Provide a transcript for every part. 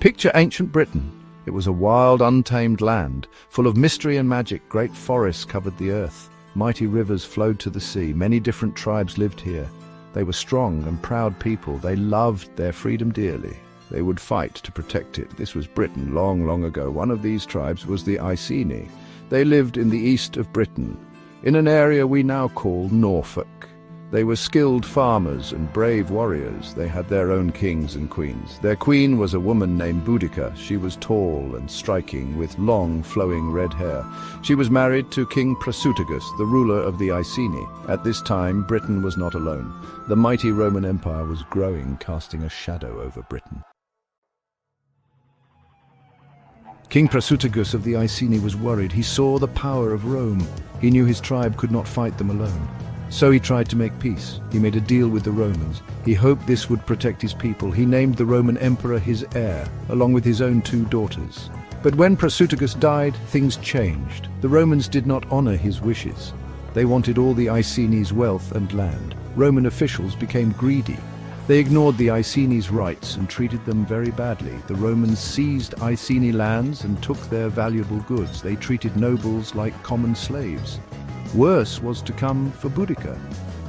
Picture ancient Britain. It was a wild, untamed land, full of mystery and magic. Great forests covered the earth. Mighty rivers flowed to the sea. Many different tribes lived here. They were strong and proud people. They loved their freedom dearly. They would fight to protect it. This was Britain long, long ago. One of these tribes was the Iceni. They lived in the east of Britain, in an area we now call Norfolk. They were skilled farmers and brave warriors. They had their own kings and queens. Their queen was a woman named Boudica. She was tall and striking, with long, flowing red hair. She was married to King Prasutagus, the ruler of the Iceni. At this time, Britain was not alone. The mighty Roman Empire was growing, casting a shadow over Britain. King Prasutagus of the Iceni was worried. He saw the power of Rome. He knew his tribe could not fight them alone. So he tried to make peace. He made a deal with the Romans. He hoped this would protect his people. He named the Roman emperor his heir, along with his own 2 daughters. But when Prasutagus died, things changed. The Romans did not honor his wishes. They wanted all the Iceni's wealth and land. Roman officials became greedy. They ignored the Iceni's rights and treated them very badly. The Romans seized Iceni lands and took their valuable goods. They treated nobles like common slaves. Worse was to come for Boudica.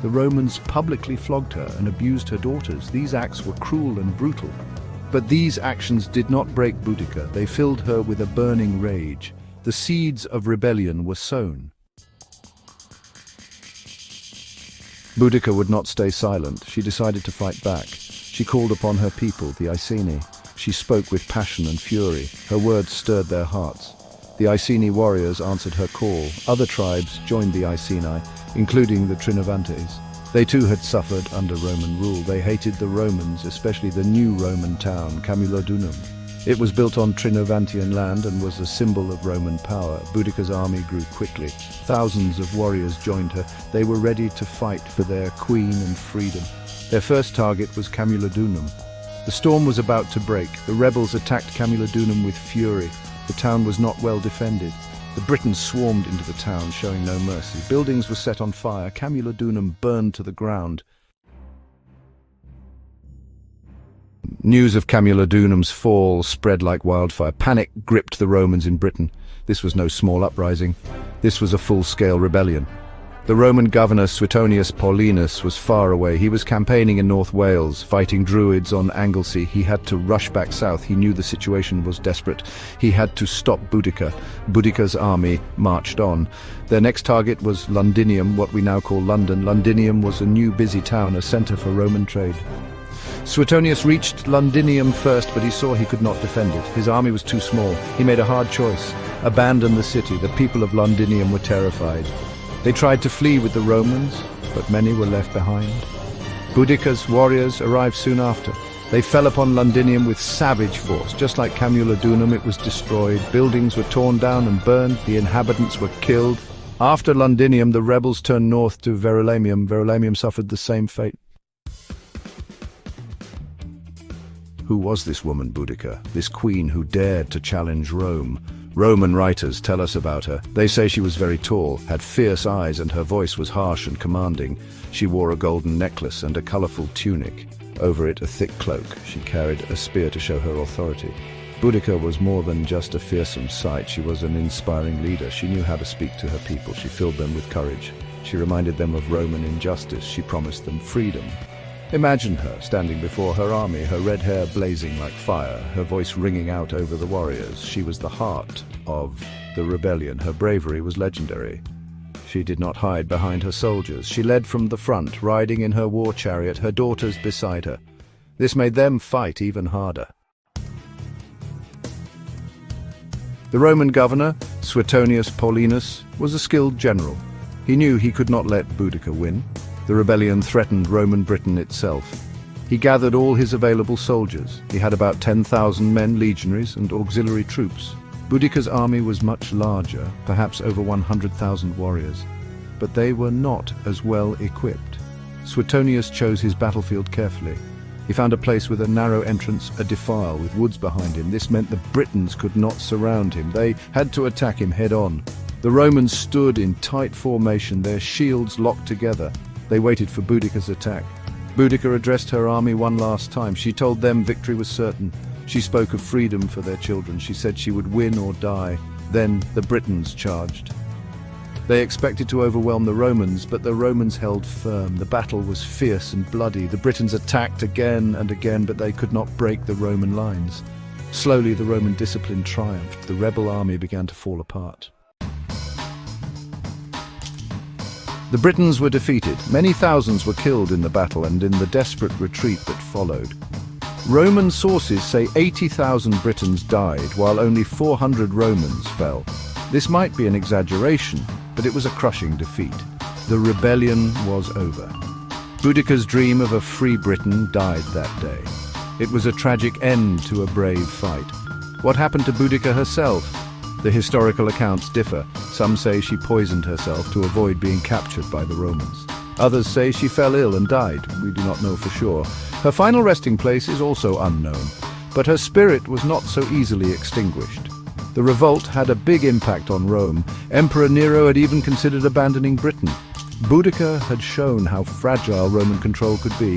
The Romans publicly flogged her and abused her daughters. These acts were cruel and brutal. But these actions did not break Boudica. They filled her with a burning rage. The seeds of rebellion were sown. Boudica would not stay silent. She decided to fight back. She called upon her people, the Iceni. She spoke with passion and fury. Her words stirred their hearts. The Iceni warriors answered her call. Other tribes joined the Iceni, including the Trinovantes. They too had suffered under Roman rule. They hated the Romans, especially the new Roman town, Camulodunum. It was built on Trinovantian land and was a symbol of Roman power. Boudica's army grew quickly. Thousands of warriors joined her. They were ready to fight for their queen and freedom. Their first target was Camulodunum. The storm was about to break. The rebels attacked Camulodunum with fury. The town was not well defended. The Britons swarmed into the town, showing no mercy. Buildings were set on fire. Camulodunum burned to the ground. News of Camulodunum's fall spread like wildfire. Panic gripped the Romans in Britain. This was no small uprising. This was a full-scale rebellion. The Roman governor Suetonius Paulinus was far away. He was campaigning in North Wales, fighting Druids on Anglesey. He had to rush back south. He knew the situation was desperate. He had to stop Boudica. Boudica's army marched on. Their next target was Londinium, what we now call London. Londinium was a new busy town, a centre for Roman trade. Suetonius reached Londinium first, but he saw he could not defend it. His army was too small. He made a hard choice: abandon the city. The people of Londinium were terrified. They tried to flee with the Romans, but many were left behind. Boudica's warriors arrived soon after. They fell upon Londinium with savage force. Just like Camulodunum, it was destroyed. Buildings were torn down and burned. The inhabitants were killed. After Londinium, the rebels turned north to Verulamium. Verulamium suffered the same fate. Who was this woman, Boudica? This queen who dared to challenge Rome? Roman writers tell us about her. They say she was very tall, had fierce eyes, and her voice was harsh and commanding. She wore a golden necklace and a colorful tunic. Over it, a thick cloak. She carried a spear to show her authority. Boudica was more than just a fearsome sight. She was an inspiring leader. She knew how to speak to her people. She filled them with courage. She reminded them of Roman injustice. She promised them freedom. Imagine her standing before her army, her red hair blazing like fire, her voice ringing out over the warriors. She was the heart of the rebellion. Her bravery was legendary. She did not hide behind her soldiers. She led from the front, riding in her war chariot, her daughters beside her. This made them fight even harder. The Roman governor, Suetonius Paulinus, was a skilled general. He knew he could not let Boudica win. The rebellion threatened Roman Britain itself. He gathered all his available soldiers. He had about 10,000 men, legionaries, and auxiliary troops. Boudica's army was much larger, perhaps over 100,000 warriors, but they were not as well equipped. Suetonius chose his battlefield carefully. He found a place with a narrow entrance, a defile with woods behind him. This meant the Britons could not surround him. They had to attack him head-on. The Romans stood in tight formation, their shields locked together. They waited for Boudica's attack. Boudica addressed her army one last time. She told them victory was certain. She spoke of freedom for their children. She said she would win or die. Then the Britons charged. They expected to overwhelm the Romans, but the Romans held firm. The battle was fierce and bloody. The Britons attacked again and again, but they could not break the Roman lines. Slowly, the Roman discipline triumphed. The rebel army began to fall apart. The Britons were defeated. Many thousands were killed in the battle and in the desperate retreat that followed. Roman sources say 80,000 Britons died, while only 400 Romans fell. This might be an exaggeration, but it was a crushing defeat. The rebellion was over. Boudicca's dream of a free Britain died that day. It was a tragic end to a brave fight. What happened to Boudicca herself? The historical accounts differ. Some say she poisoned herself to avoid being captured by the Romans. Others say she fell ill and died. We do not know for sure. Her final resting place is also unknown, but her spirit was not so easily extinguished. The revolt had a big impact on Rome. Emperor Nero had even considered abandoning Britain. Boudicca had shown how fragile Roman control could be.